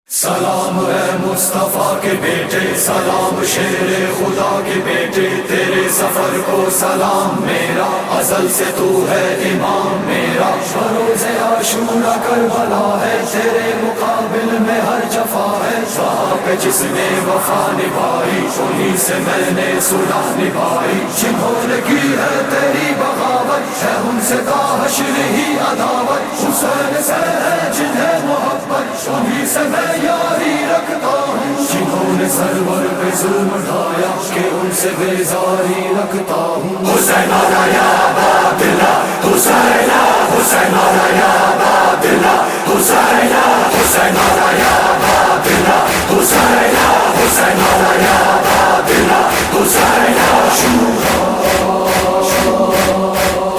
سلام اے مصطفیٰ کے بیٹے، سلام شیر خدا کے بیٹے، تیرے سفر کو سلام میرا، ازل سے تو ہے امام میرا۔ روز عاشورا کربلا ہے، تیرے مقابل میں ہر جفا ہے، وہاں پہ جس نے وفا نبھائی انہیں سے میں نے صلح نبھائی۔ جنہوں نے کی ہے تیری بغاوت ہے ان سے تا حشر ہی عداوت، حسین سے ہے جنہیں محبت انہیں سے میں یاری رکھتا ہوں، جنہوں نے سرور پہ ظلم ڈھایا کہ ان سے بیزاری رکھتا ہوں۔ حسین آیا یا عباداللہ، حسین حسین آیا یا عباداللہ، حسین حسین آیا یا عباداللہ، حسین حسین آیا یا عباداللہ، حسین عاشورا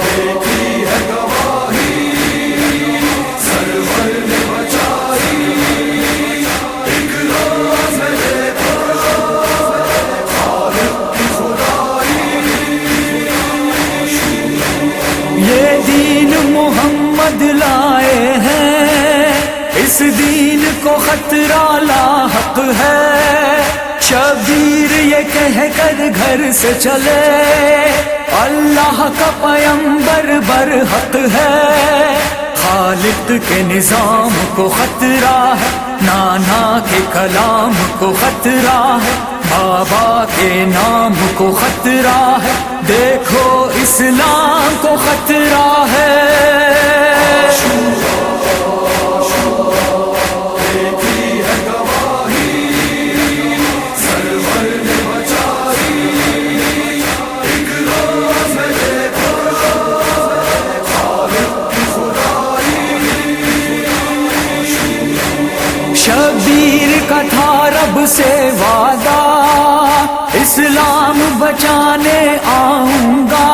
دیتی ہے گواہی، سرور نے بچائی، ایک روز میں دیکھو خالق کی خدائی۔ یہ دین محمد لائے ہیں، اس دین کو خطرہ لاحق ہے، شبیر یہ کہہ کر گھر سے چلے اللہ کا پیمبر برحق ہے، خالق کے نظام کو خطرہ ہے، نانا کے کلام کو خطرہ ہے، بابا کے نام کو خطرہ ہے، دیکھو اسلام کو خطرہ ہے۔ دیتی ہے گواہی، سرور نے بچائی، ایک روز میں دیکھو خالق کی خدائی۔ شبیر کا تھا رب سے وعدہ، اسلام بچانے آؤں گا،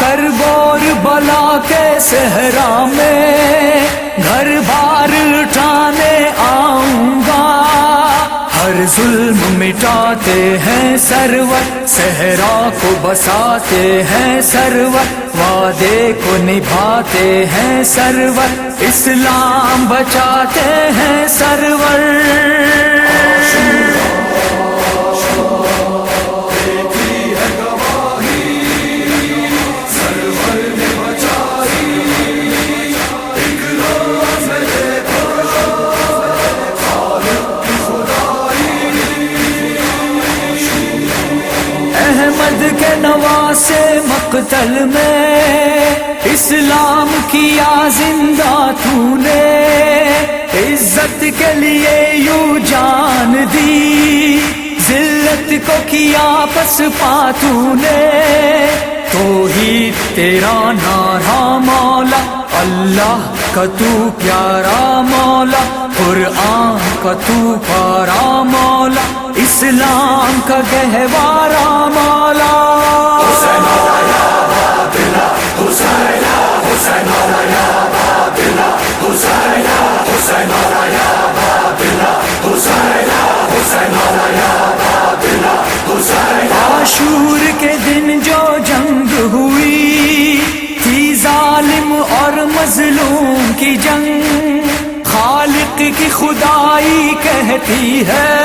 کربور بلا کے صحرا میں گھر بار اٹھانے آؤں گا، ہر ظلم مٹاتے ہیں سرور، صحرا کو بساتے ہیں سرور، وعدے کو نبھاتے ہیں سرور، اسلام بچاتے ہیں سرور۔ دیتی ہے گواہی، سرور نے بچائی، ایک روز میں دیکھو خالق کی خدائی۔ احمد کے نواسے مقتل میں اسلام کیا زندہ تو نے، عزت کے لیے یوں جان دی، ذلت کو کیا پسپا تو نے، توحید تیرا نعرہ مولا، اللہ کا تو پیارا مولا، قرآن کا تو پارا مولا، اسلام کا گہوارا مولا۔ حسین آیا یا عباداللہ، حسین حسین آیا یا عباداللہ، حسین حسین آیا یا عباداللہ، حسین حسین آیا یا عباداللہ، حسین۔ عاشور کے دن جو جنگ ہوئی تھی، ظالم اور مظلوم کی جنگ، خالق کی خدائی کہتی ہے،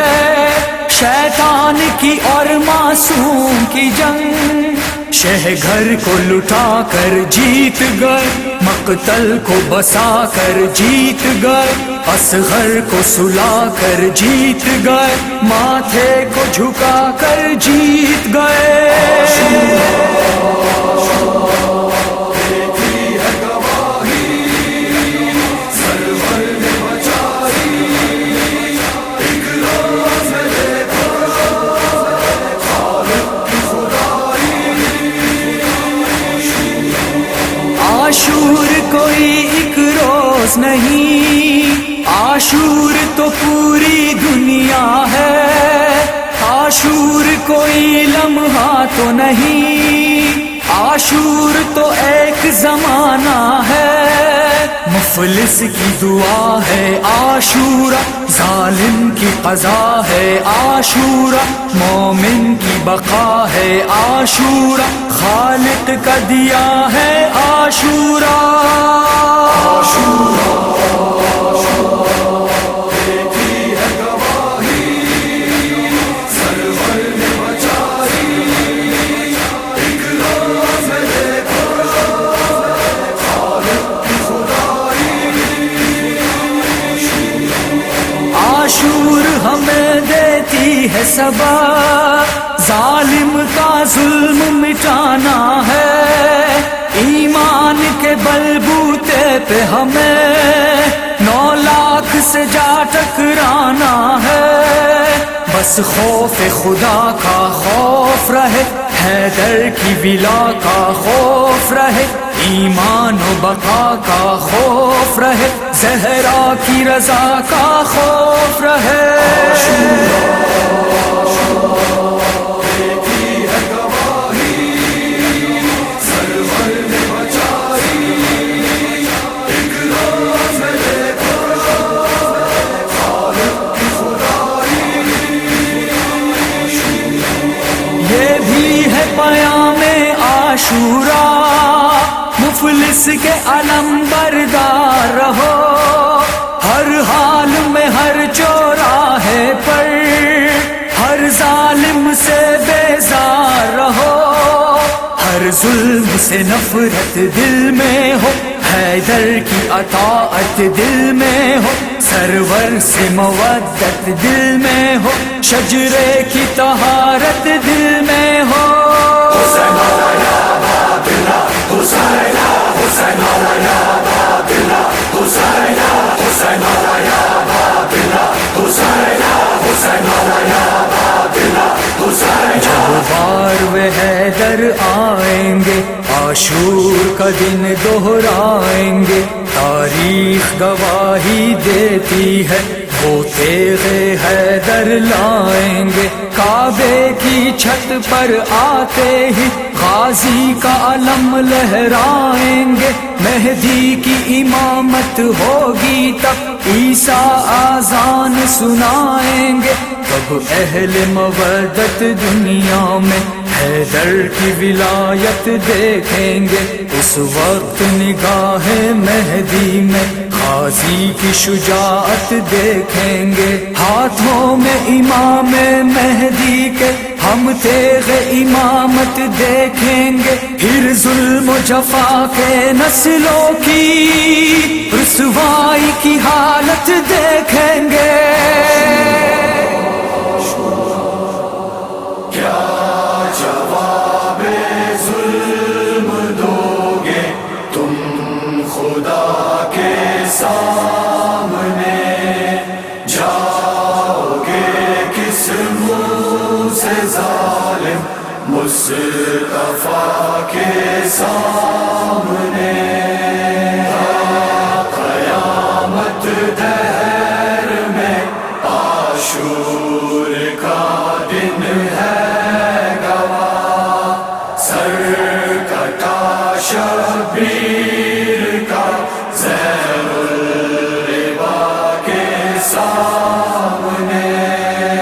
شیطان کی اور معصوم کی جنگ، شہ گھر کو لٹا کر جیت گئے، مقتل کو بسا کر جیت گئے، اصغر کو سلا کر جیت گئے، ماتھے کو جھکا کر جیت گئے۔ دیتی ہے گواہی، سرور نے بچائی، ایک روز میں دیکھو خالق کی خدائی۔ عاشور کوئی ایک روز نہیں، عاشور تو پوری دنیا ہے، عاشور کوئی لمحہ تو نہیں، عاشور تو ایک زمانہ ہے، مفلس کی دعا ہے عاشورا، ظالم کی قضا ہے عاشورا، مومن کی بقا ہے عاشورا، خالق کا دیا ہے عاشورا۔ عاشورا یہی ہے سبب ظالم کا ظلم مٹانا ہے، ایمان کے بلبوتے پہ ہمیں 9 لاکھ سے جا ٹکرانا ہے، بس خوف خدا کا خوف رہے، حیدر کی ولا کا خوف رہے، ایمان و بقا کا خوف رہے، زہرا کی رضا کا خوف رہے۔ پیام عاشورا مفلس کے علم بردار رہو، ہر حال میں ہر چوراہے پر ہر ظالم سے بیزار رہو، ہر ظلم سے نفرت دل میں ہو، حیدر کی اطاعت دل میں ہو، سرور سے مودت دل میں ہو، شجرے کی طہارت دل میں ہو۔ حسین یا بابلہ حسین حسین یا بابلہ حسین حسین یا بابلہ حسین حسین یا بابلہ حسین۔ جب بار وہ حیدر آئیں گے عاشور کا دن دہرائیں گے، تاریخ گواہی دیتی ہے وہ تیغ حیدر لائیں گے، کعبے کی چھت پر آتے ہی غازی کا علم لہرائیں گے، مہدی کی امامت ہوگی تب عیسیٰ آذان سنائیں گے، تب اہل مودت دنیا میں حیدر کی ولایت دیکھیں گے، اس وقت نگاہ مہدی میں غازی کی شجاعت دیکھیں گے، ہاتھوں میں امام مہدی کے ہم تیغ امامت دیکھیں گے، پھر ظلم و جفا کے نسلوں کی رسوائی کی حالت دیکھیں گے۔ خدا کے سامنے جاؤ گے کس منہ سے ظالم مصطفیٰ کے سامنے، قیامت دہر میں عاشور کا دن ہے گواہ، سر کٹا شبیر کا زہر اللبا کے سامنے،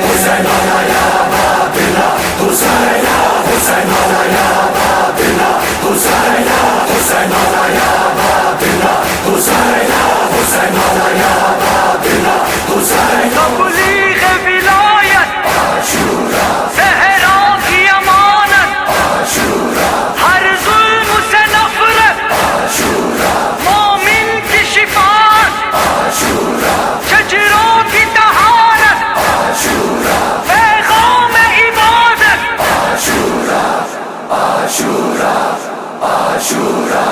حسین یا بابلہ حسین حسین یا بابلہ حسین حسین یا بابلہ حسین حسین یا بابلہ حسین۔ تبلیغ ولایت عاشورا زہرا کی امانت عاشورا ہر ظلم سے نفرت عاشورا مومن کی شفاعت عاشورا شجروں کی طہارت عاشورا پیغام عبادت عاشورا عاشورا عاشورا